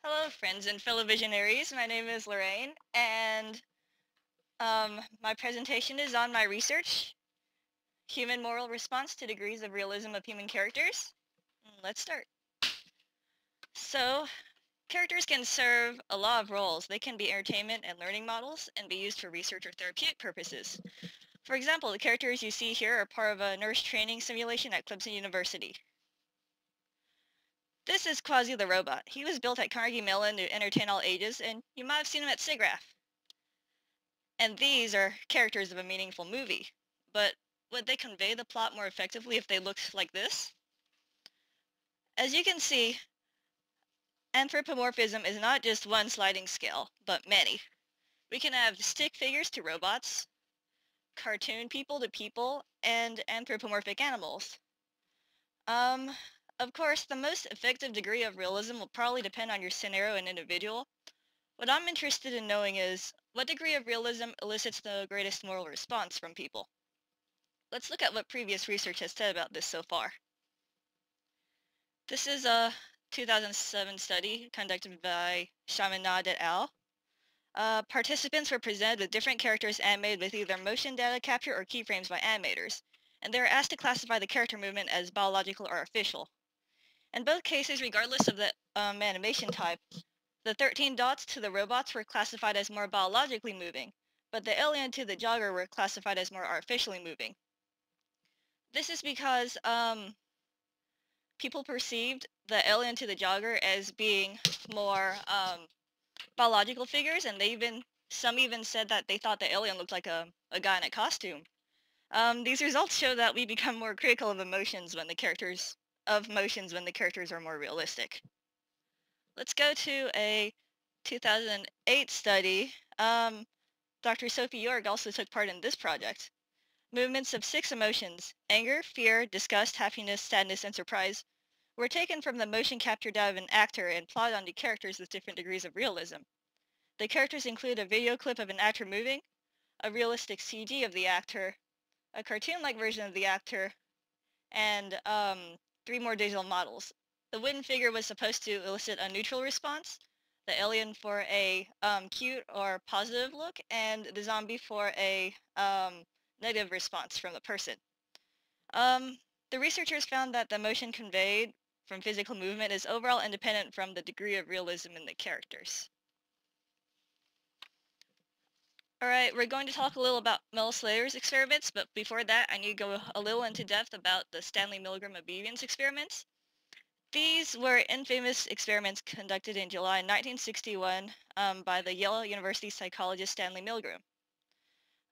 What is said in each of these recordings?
Hello, friends and fellow visionaries. My name is Lorraine, and my presentation is on my research, Human Moral Response to Degrees of Realism of Human Characters. Let's start. So, characters can serve a lot of roles. They can be entertainment and learning models and be used for research or therapeutic purposes. For example, the characters you see here are part of a nurse training simulation at Clemson University. This is Quasi the robot. He was built at Carnegie Mellon to entertain all ages, and you might have seen him at SIGGRAPH. And these are characters of a meaningful movie. But would they convey the plot more effectively if they looked like this? As you can see, anthropomorphism is not just one sliding scale, but many. We can have stick figures to robots, cartoon people to people, and anthropomorphic animals. Of course, the most effective degree of realism will probably depend on your scenario and individual. What I'm interested in knowing is, what degree of realism elicits the greatest moral response from people? Let's look at what previous research has said about this so far. This is a 2007 study conducted by Humanoid et al. Participants were presented with different characters animated with either motion data capture or keyframes by animators, and they were asked to classify the character movement as biological or artificial. In both cases, regardless of the animation type, the 13 dots to the robots were classified as more biologically moving, but the alien to the jogger were classified as more artificially moving. This is because people perceived the alien to the jogger as being more biological figures, and some even said that they thought the alien looked like a guy in a costume. These results show that we become more critical of motions when the characters are more realistic. Let's go to a 2008 study. Dr. Sophie York also took part in this project. Movements of 6 emotions, anger, fear, disgust, happiness, sadness, and surprise, were taken from the motion capture data of an actor and plotted onto characters with different degrees of realism. The characters include a video clip of an actor moving, a realistic CG of the actor, a cartoon-like version of the actor, and 3 more digital models. The wooden figure was supposed to elicit a neutral response, the alien for a cute or positive look, and the zombie for a negative response from the person. The researchers found that the motion conveyed from physical movement is overall independent from the degree of realism in the characters. Alright, we're going to talk a little about Mel Slater's experiments, but before that I need to go a little into depth about the Stanley Milgram obedience experiments. These were infamous experiments conducted in July 1961 by the Yale University psychologist Stanley Milgram.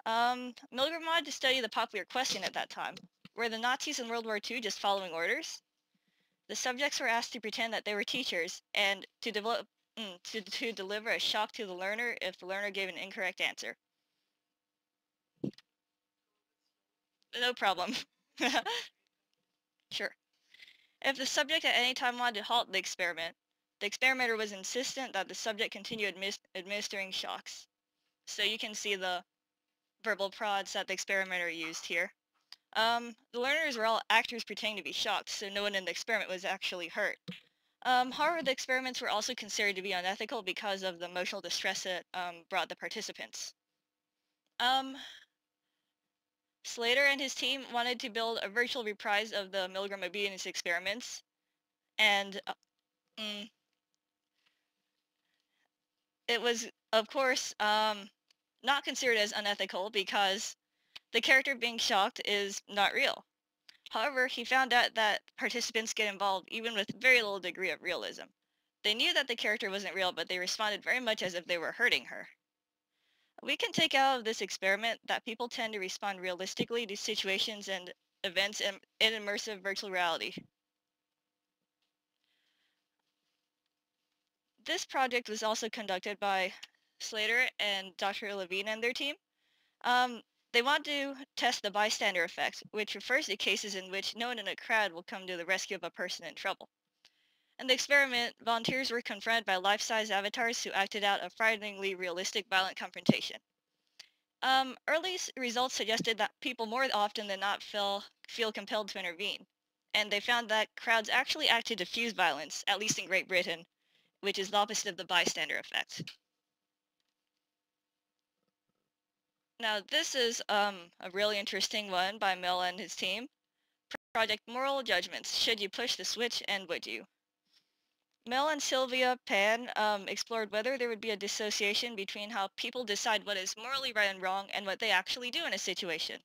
Milgram wanted to study the popular question at that time: were the Nazis in World War II just following orders? The subjects were asked to pretend that they were teachers and to deliver a shock to the learner if the learner gave an incorrect answer. No problem. Sure. If the subject at any time wanted to halt the experimenter was insistent that the subject continue administering shocks. So you can see the verbal prods that the experimenter used here. The learners were all actors pretending to be shocked, so no one in the experiment was actually hurt. However, the experiments were also considered to be unethical because of the emotional distress it brought the participants. Slater and his team wanted to build a virtual reprise of the Milgram obedience experiments, and it was, of course, not considered as unethical because the character being shocked is not real. However, he found out that participants get involved even with very little degree of realism. They knew that the character wasn't real, but they responded very much as if they were hurting her. We can take out of this experiment that people tend to respond realistically to situations and events in immersive virtual reality. This project was also conducted by Slater and Dr. Levine and their team. They want to test the bystander effect, which refers to cases in which no one in a crowd will come to the rescue of a person in trouble. In the experiment, volunteers were confronted by life-size avatars who acted out a frighteningly realistic violent confrontation. Early results suggested that people more often than not feel compelled to intervene, and they found that crowds actually act to diffuse violence, at least in Great Britain, which is the opposite of the bystander effect. Now, this is a really interesting one by Mill and his team. Project Moral Judgements. Should you push the switch, and would you? Mill and Sylvia Pan explored whether there would be a dissociation between how people decide what is morally right and wrong and what they actually do in a situation.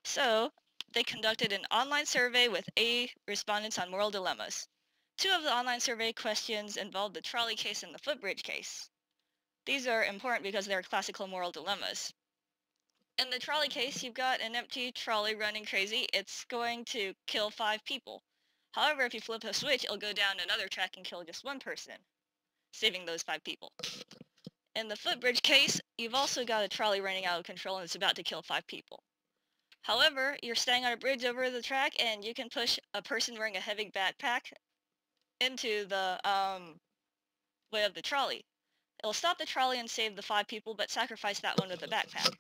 So, they conducted an online survey with 80 respondents on moral dilemmas. 2 of the online survey questions involved the trolley case and the footbridge case. These are important because they're classical moral dilemmas. In the trolley case, you've got an empty trolley running crazy. It's going to kill 5 people. However, if you flip a switch, it'll go down another track and kill just 1 person, saving those 5 people. In the footbridge case, you've also got a trolley running out of control and it's about to kill 5 people. However, you're staying on a bridge over the track and you can push a person wearing a heavy backpack into the way of the trolley. It'll stop the trolley and save the 5 people, but sacrifice that one with the backpack.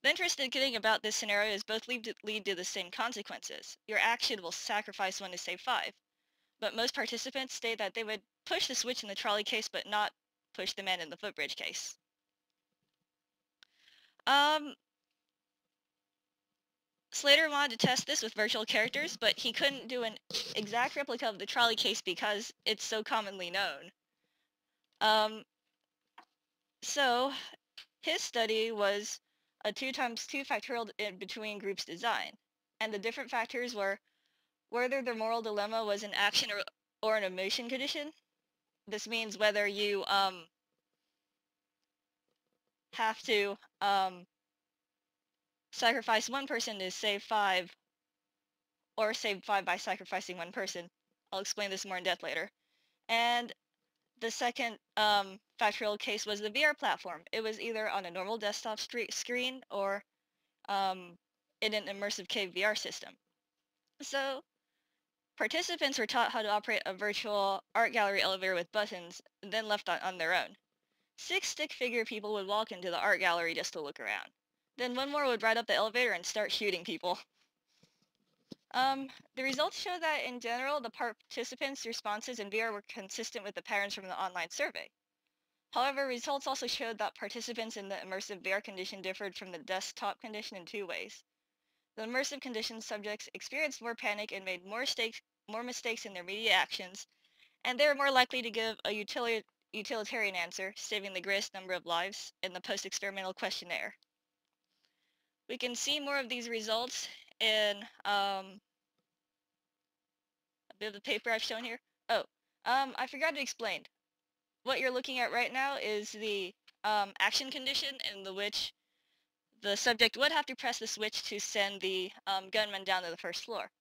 The interesting thing about this scenario is both lead to the same consequences. Your action will sacrifice 1 to save 5. But most participants state that they would push the switch in the trolley case, but not push the man in the footbridge case. Slater wanted to test this with virtual characters, but he couldn't do an exact replica of the trolley case because it's so commonly known. So his study was a 2 times 2 factorial in between groups design, and the different factors were whether the moral dilemma was an action or an emotion condition. This means whether you have to sacrifice 1 person to save 5, or save 5 by sacrificing 1 person. I'll explain this more in depth later. And the second factorial case was the VR platform. It was either on a normal desktop screen or in an immersive cave VR system. So participants were taught how to operate a virtual art gallery elevator with buttons, and then left on their own. 6 stick figure people would walk into the art gallery just to look around. Then 1 more would ride up the elevator and start shooting people. The results show that in general, the participants' responses in VR were consistent with the patterns from the online survey. However, results also showed that participants in the immersive VR condition differed from the desktop condition in 2 ways. The immersive condition subjects experienced more panic and made more mistakes in their immediate actions, and they were more likely to give a utilitarian answer, saving the greatest number of lives, in the post-experimental questionnaire. We can see more of these results in a bit of the paper I've shown here. I forgot to explain. What you're looking at right now is the action condition in which the subject would have to press the switch to send the gunman down to the 1st floor.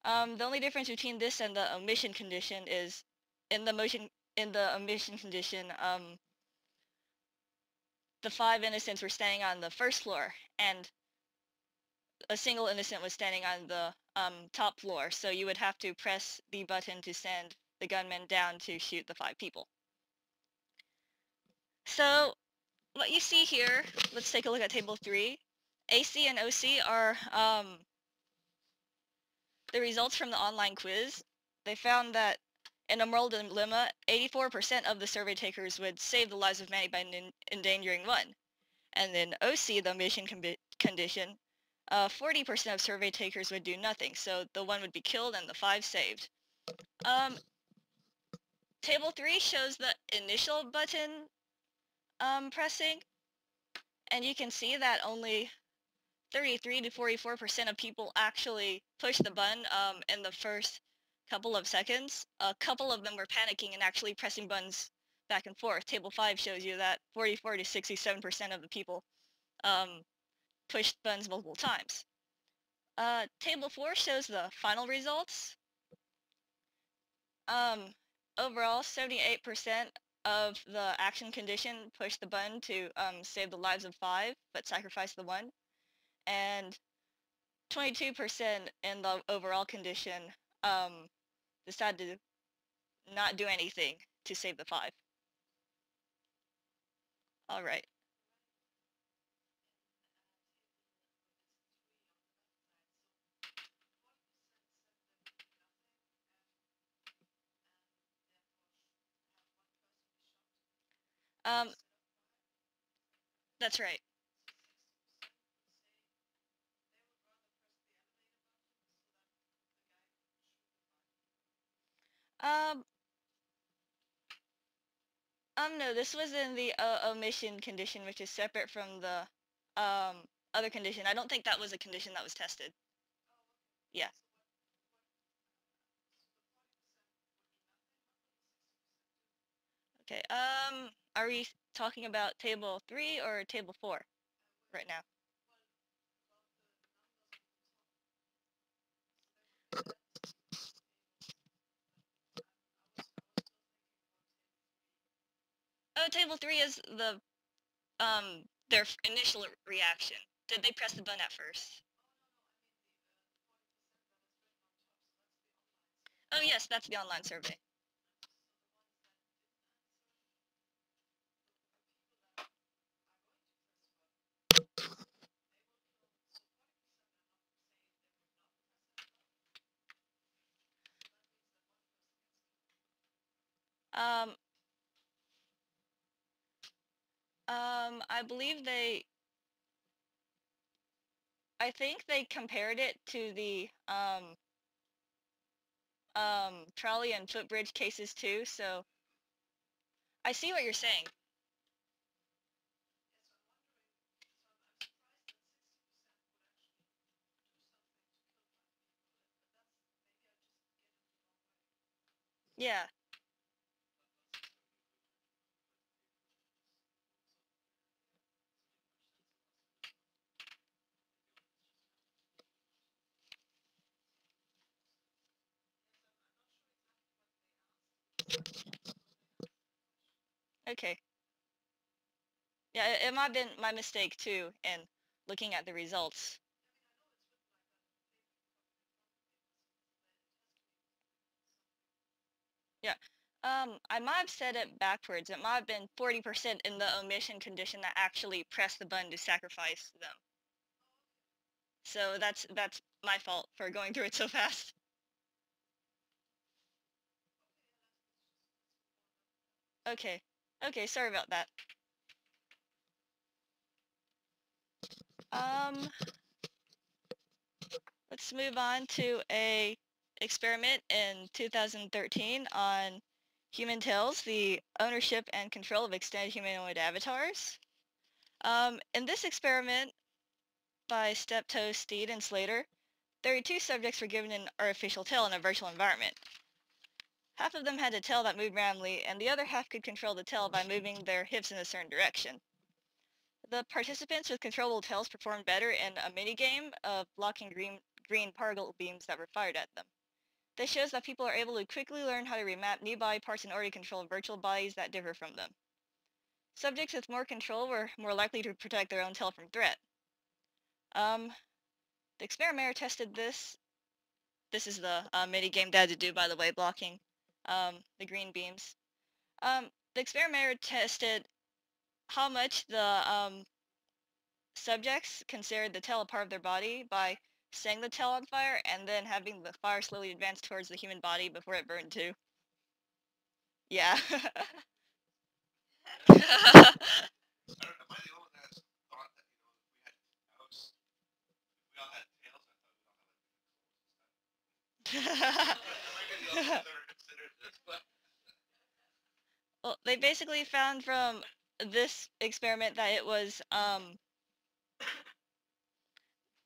The only difference between this and the omission condition is in the omission condition, the 5 innocents were standing on the 1st floor, and a single innocent was standing on the top floor, so you would have to press the button to send the gunman down to shoot the 5 people. So what you see here, let's take a look at table 3. AC and OC are the results from the online quiz. They found that in a moral dilemma, 84% of the survey takers would save the lives of many by endangering 1. And in OC, the omission condition, 40% of survey takers would do nothing, so the 1 would be killed and the 5 saved. Table 3 shows the initial button pressing, and you can see that only 33 to 44% of people actually push the button in the first couple of seconds. A couple of them were panicking and actually pressing buttons back and forth. Table 5 shows you that 44 to 67% of the people pushed buttons multiple times. Table 4 shows the final results. Overall, 78% of the action condition pushed the button to save the lives of 5, but sacrificed the 1. And 22% in the overall condition decided to not do anything to save the 5. All right. That's right. Um, no, this was in the omission condition, which is separate from the other condition. I don't think that was a condition that was tested. Yeah. Okay. Are we talking about table 3 or table 4 right now? Oh, table 3 is the their initial reaction. Did they press the button at first? Oh yes, that's the online survey. Um, I believe I think they compared it to the trolley and footbridge cases too. So I see what you're saying. Yeah. Okay. Yeah, it might have been my mistake too in looking at the results. Yeah. I might have said it backwards. It might have been 40% in the omission condition that actually pressed the button to sacrifice them. So that's my fault for going through it so fast. Okay. Okay, sorry about that. Um, let's move on to a experiment in 2013 on human tails, the ownership and control of extended humanoid avatars. In this experiment by Steptoe, Steed, and Slater, 32 subjects were given an artificial tail in a virtual environment. Half of them had a tail that moved randomly, and the other half could control the tail by moving their hips in a certain direction. The participants with controllable tails performed better in a minigame of blocking green particle beams that were fired at them. This shows that people are able to quickly learn how to remap new body parts in order to control virtual bodies that differ from them. Subjects with more control were more likely to protect their own tail from threat. The experimenter tested this. This is the minigame that had to do, by the way, blocking the green beams. The experimenter tested how much the subjects considered the tail a part of their body by setting the tail on fire and then having the fire slowly advance towards the human body before it burned too. Yeah. Well, they basically found from this experiment that it was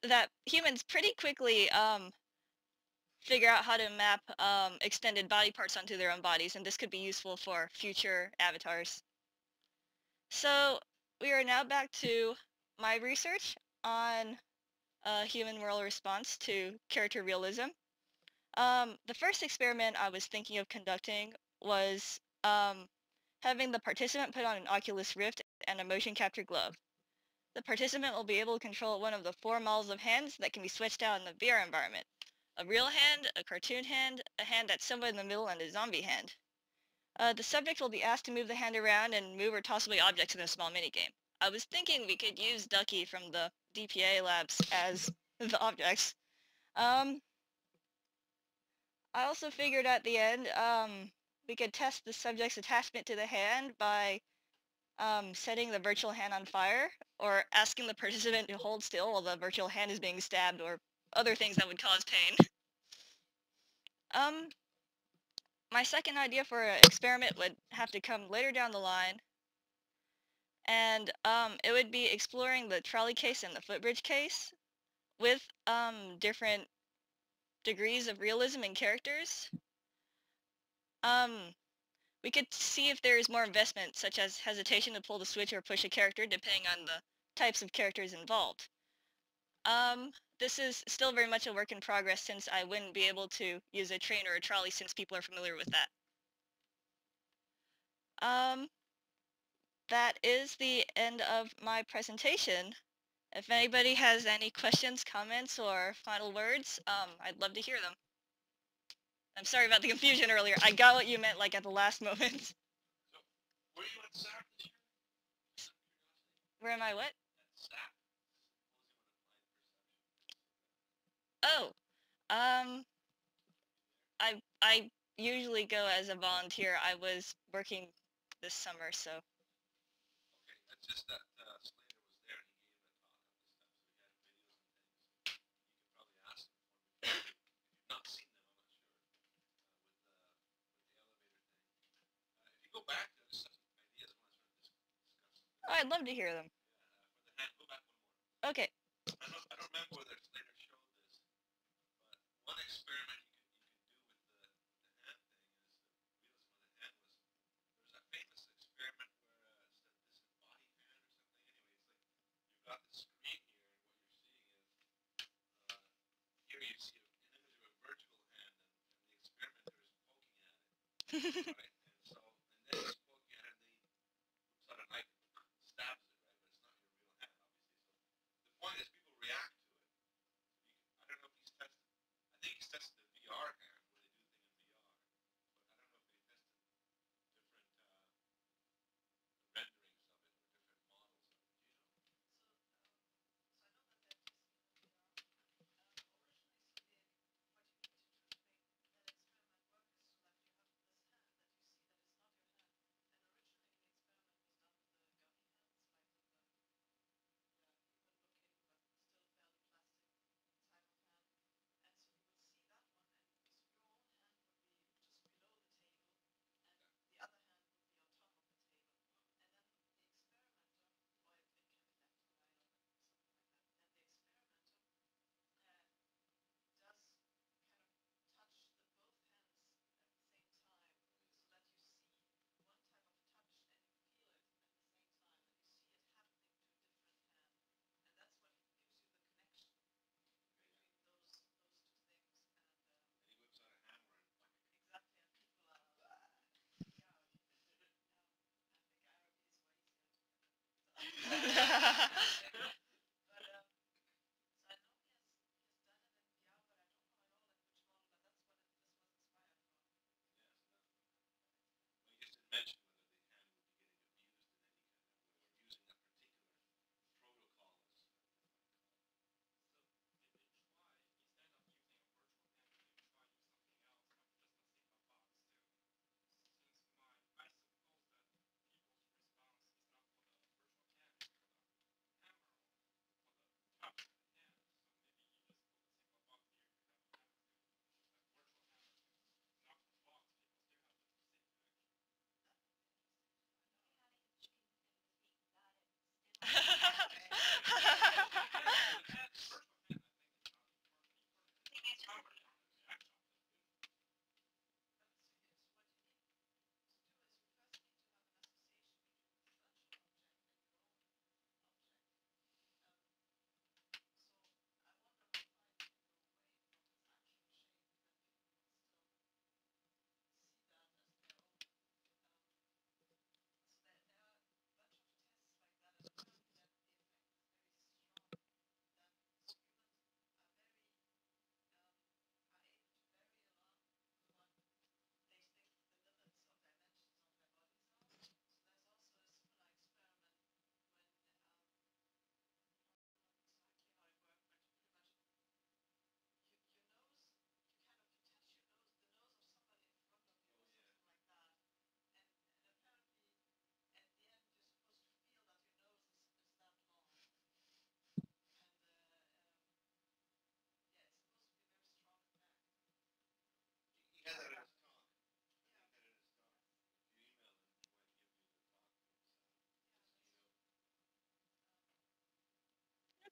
that humans pretty quickly figure out how to map extended body parts onto their own bodies, and this could be useful for future avatars. So we are now back to my research on human moral response to character realism. The first experiment I was thinking of conducting was having the participant put on an Oculus Rift and a motion capture glove. The participant will be able to control one of the 4 models of hands that can be switched out in the VR environment. A real hand, a cartoon hand, a hand that's somewhere in the middle, and a zombie hand. The subject will be asked to move the hand around and move or toss away objects in a small minigame. I was thinking we could use Ducky from the DPA labs as the objects. I also figured at the end we could test the subject's attachment to the hand by setting the virtual hand on fire, or asking the participant to hold still while the virtual hand is being stabbed, or other things that would cause pain. My second idea for an experiment would have to come later down the line, and it would be exploring the trolley case and the footbridge case with different degrees of realism in characters. We could see if there is more investment, such as hesitation to pull the switch or push a character, depending on the types of characters involved. This is still very much a work in progress, since I wouldn't be able to use a train or a trolley, since people are familiar with that. That is the end of my presentation. If anybody has any questions, comments, or final words, I'd love to hear them. I'm sorry about the confusion earlier. I got what you meant, like, at the last moment. So, were you at SAP this year? Where am I, what? At SAP. Oh, I usually go as a volunteer. I was working this summer, so. Okay, that's just that Slater was there and he gave a talk on this stuff, so he had videos and things. You could probably ask him for me. If you've not seen them, I'm not sure. With the elevator thing. If you go back to some ideas when I started discussing. Oh, I'd love to hear them. For the hand, go back one more. Okay. I don't remember whether Slater showed this, but one experiment you could do with the hand thing is the realism of the hand was there's a famous experiment where this is body hand or something. Anyway, it's like you've got the screen here, and what you're seeing is here you see an image of a virtual hand, and the experimenter is poking at it, right? And so, and then he's poking at it, and then he whips out a knife and stabs it, right? But it's not your real hand, obviously. So the point is, people react to it. I don't know if he's tested. I think he's tested the VR hand where they do things in VR, but I don't know if they tested different renderings of it or different models of it. Do you know? Mention whether the hand would be getting abused in any kind of way or using a particular protocol.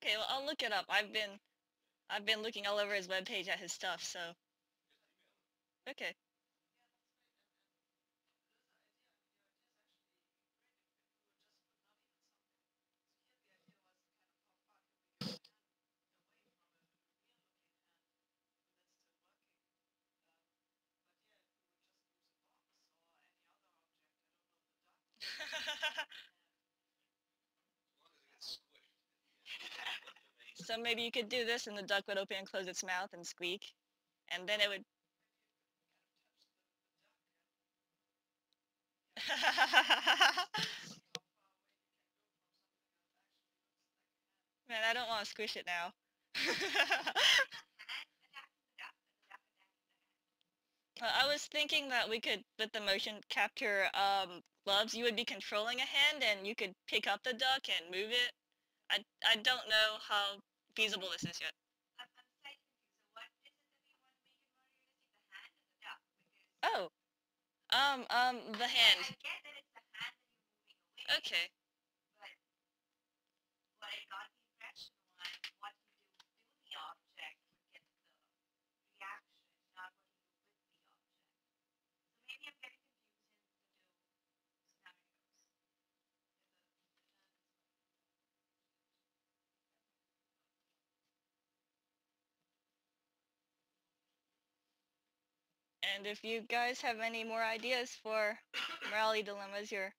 Okay, well, I'll look it up. I've been looking all over his webpage at his stuff, so okay. So maybe you could do this and the duck would open and close its mouth and squeak, and then it would. Man, I don't want to squish it now. I was thinking that we could, with the motion capture gloves, you would be controlling a hand and you could pick up the duck and move it. I don't know how feasible this is yet. Oh, the hand. Okay. And if you guys have any more ideas for morality dilemmas, you're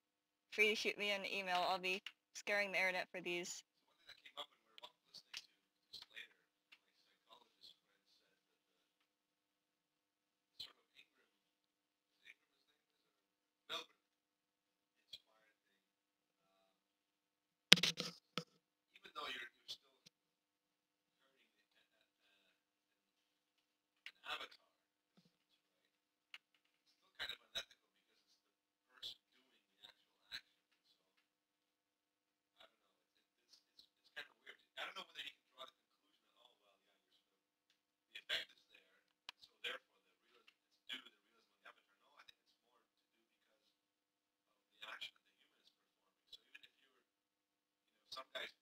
free to shoot me an email. I'll be scaring the internet for these. So one thing that came up when we were listening to just later, my psychologist friend said that the sort of Ingram, is Ingram his name? Milgram inspired thing. Even though you're still hurting an avatar, right? It's still kind of unethical because it's the person doing the actual action. So I don't know. It's kind of weird. I don't know whether you can draw the conclusion that, oh well, yeah, you're sort of the effect is there, so therefore the realism it's due to the realism of the avatar. No, I think it's more to do because of the action that the human is performing. So even if you're, some guys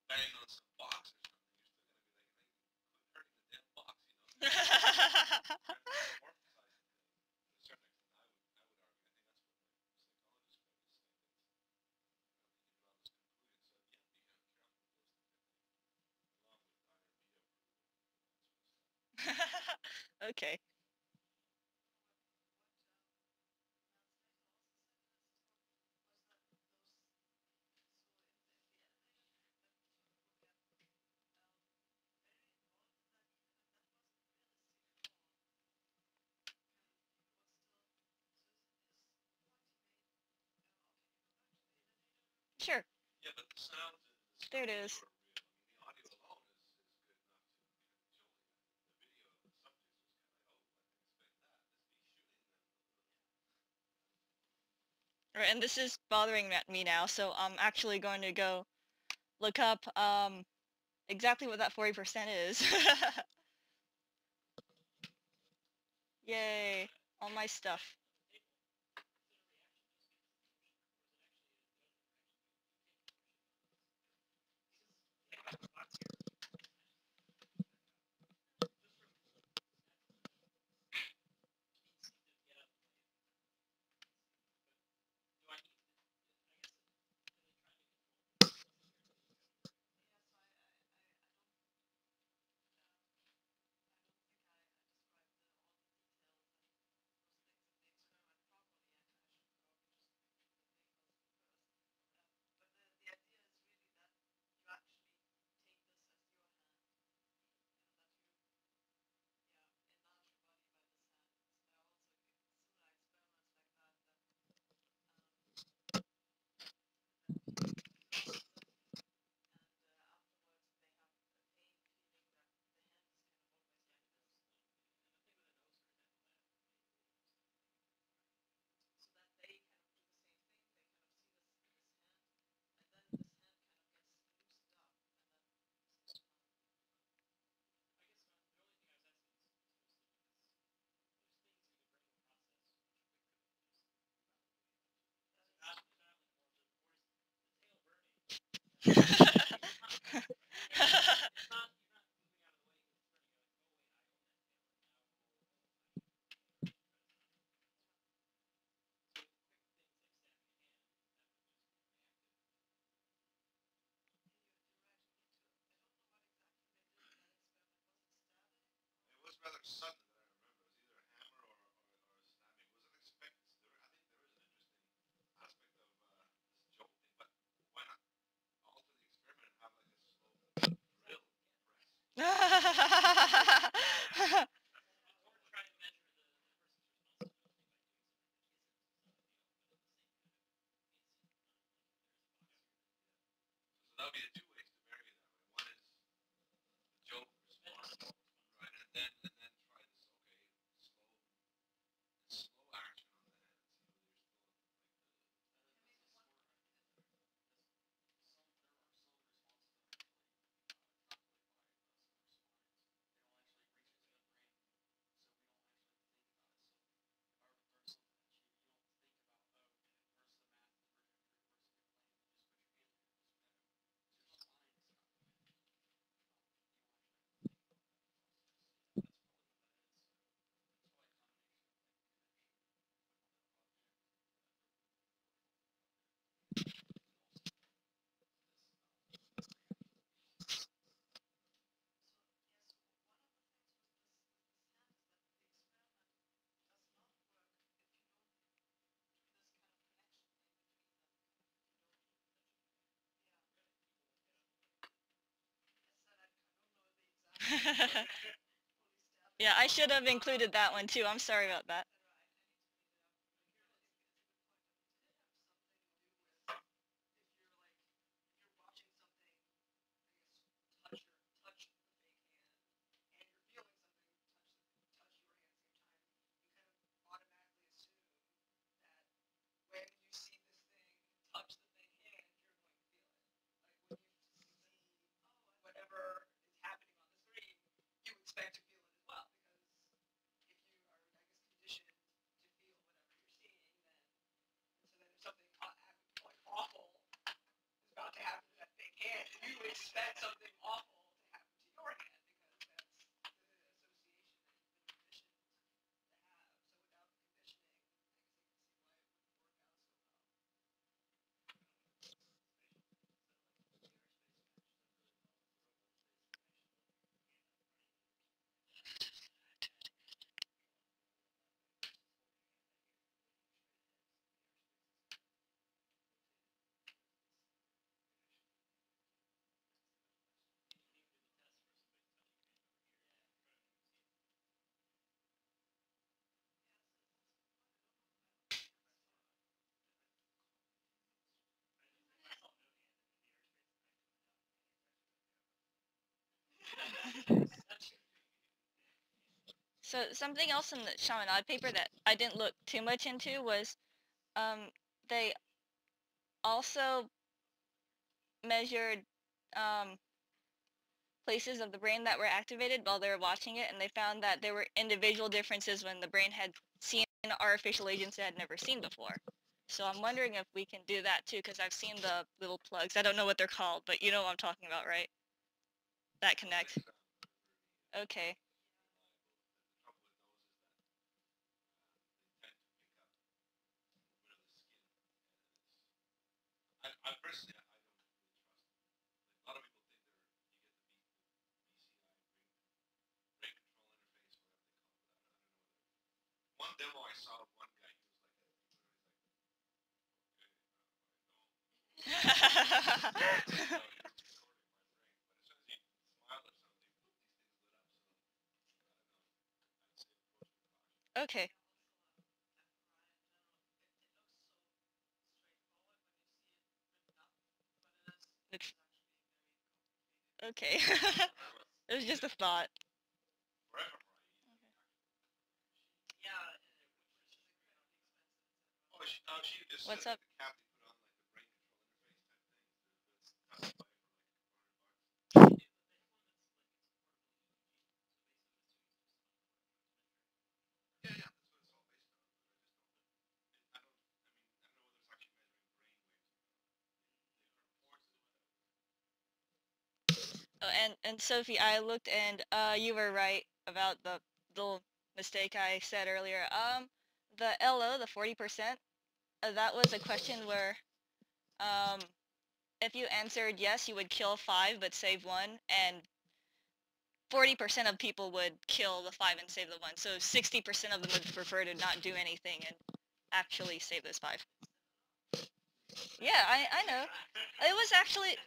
bang on some box or something, you're still gonna be like, hey, quit hurting the damn box, Anthropomorphizing things. To a certain extent, I would argue. I think that's what my psychologist friend is saying. That you can draw those conclusions. So yeah, be kind of careful with those things. I think, along with IRB approval and that sort of stuff. Okay. Sure. Yeah, but the sounds and the There it stuff is. were real. I mean, the audio alone is good enough to kind of jolt you. The video of the subjects was kind of like, oh, I didn't expect that. Let's be shooting them. All right, and this is bothering me now, so I'm actually going to go look up exactly what that 40% is. Yay, all my stuff. rather sudden that I remember. It was either a hammer or a stabbing. It wasn't expected. I think there is an interesting aspect of this joke thing, but why not alter the experiment and have like a slow drill press? So that would be the two ways to vary that way. One is the joke response, right, and then try this slow action on the hands. Yeah, I should have included that one too. I'm sorry about that. So something else in the Chaminade paper that I didn't look too much into was they also measured places of the brain that were activated while they were watching it, and they found that there were individual differences when the brain had seen artificial agents it had never seen before. So I'm wondering if we can do that too, because I've seen the little plugs. I don't know what they're called, but you know what I'm talking about, right? That connect. Okay. I personally, I don't really trust them. Like, a lot of people think you get the BCI, brain control interface, whatever they call it. I don't know whether. One demo I saw of one guy, he was like, okay, I know. You're recording my brain, but as soon as he smiled or something, these things lit up. So I don't know. I'd say approach with caution. Okay. It's okay. It was just a thought. What's up? The cap they put on like the brain control interface type thing. That's for like $400. Yeah, yeah, that's what it's all based on. But I just don't. I don't know whether it's actually measuring brain waves or not. They purports it. Oh, and Sophie, I looked and you were right about the little mistake I said earlier. The LO, the 40%, that was a question where um, if you answered yes, you would kill 5 but save 1, and 40% of people would kill the 5 and save the 1. So 60% of them would prefer to not do anything and actually save those 5. Yeah, I know. It was actually...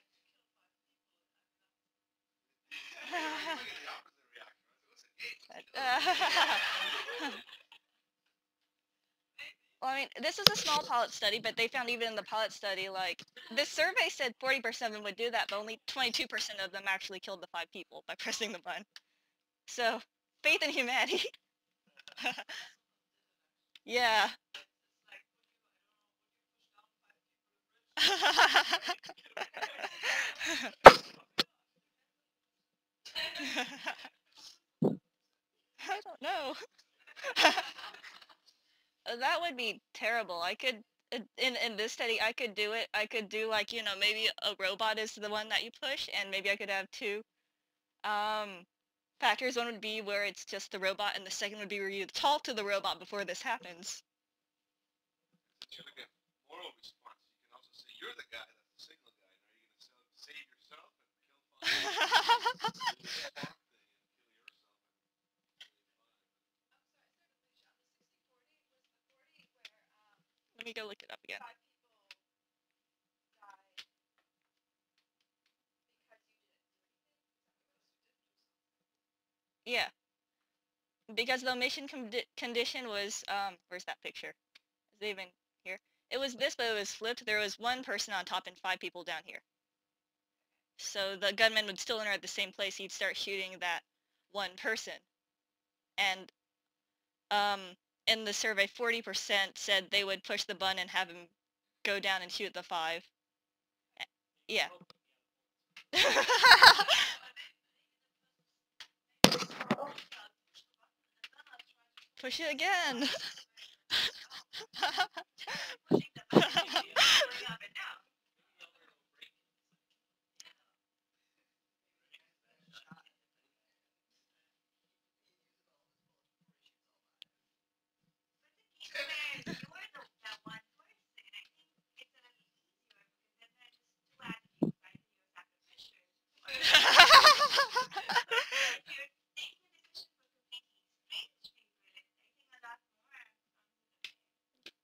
Well, I mean, this was a small pilot study, but they found even in the pilot study, like, this survey said 40% of them would do that, but only 22% of them actually killed the 5 people by pressing the button. So, faith in humanity. Yeah. I don't know. That would be terrible. I could, in this study, I could do it. I could do, like, you know, maybe a robot is the one that you push, and maybe I could have 2 factors. One would be where it's just the robot, and the second would be where you talk to the robot before this happens. Since you look at moral response, you can also say you're the guy that's the signal guy. Are you going to save yourself and kill 5? Let me go look it up again. Yeah. Because the omission condition was, where's that picture? Is it even here? It was this, but it was flipped. There was 1 person on top and 5 people down here. So the gunman would still enter at the same place. He'd start shooting that 1 person. And in the survey, 40% said they would push the button and have him go down and shoot the 5. Yeah. Push it again.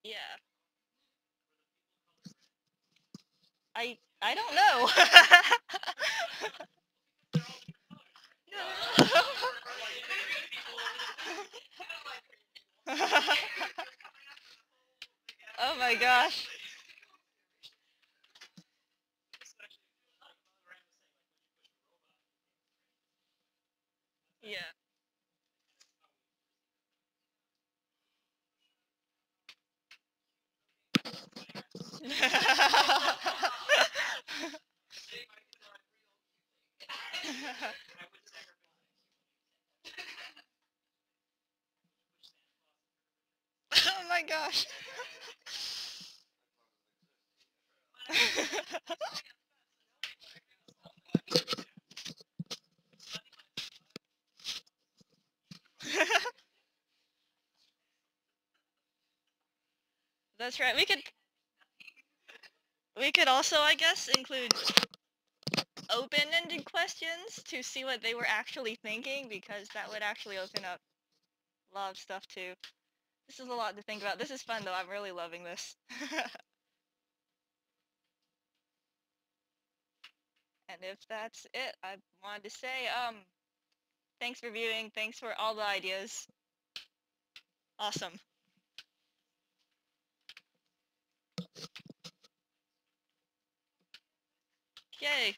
Yeah. I don't know. Oh my gosh. Yeah. Oh my gosh. That's right. We could also, I guess, include open-ended questions to see what they were actually thinking, because that would actually open up a lot of stuff too. This is a lot to think about. This is fun though. I'm really loving this. And if that's it, I wanted to say, thanks for viewing. Thanks for all the ideas. Awesome. Yay.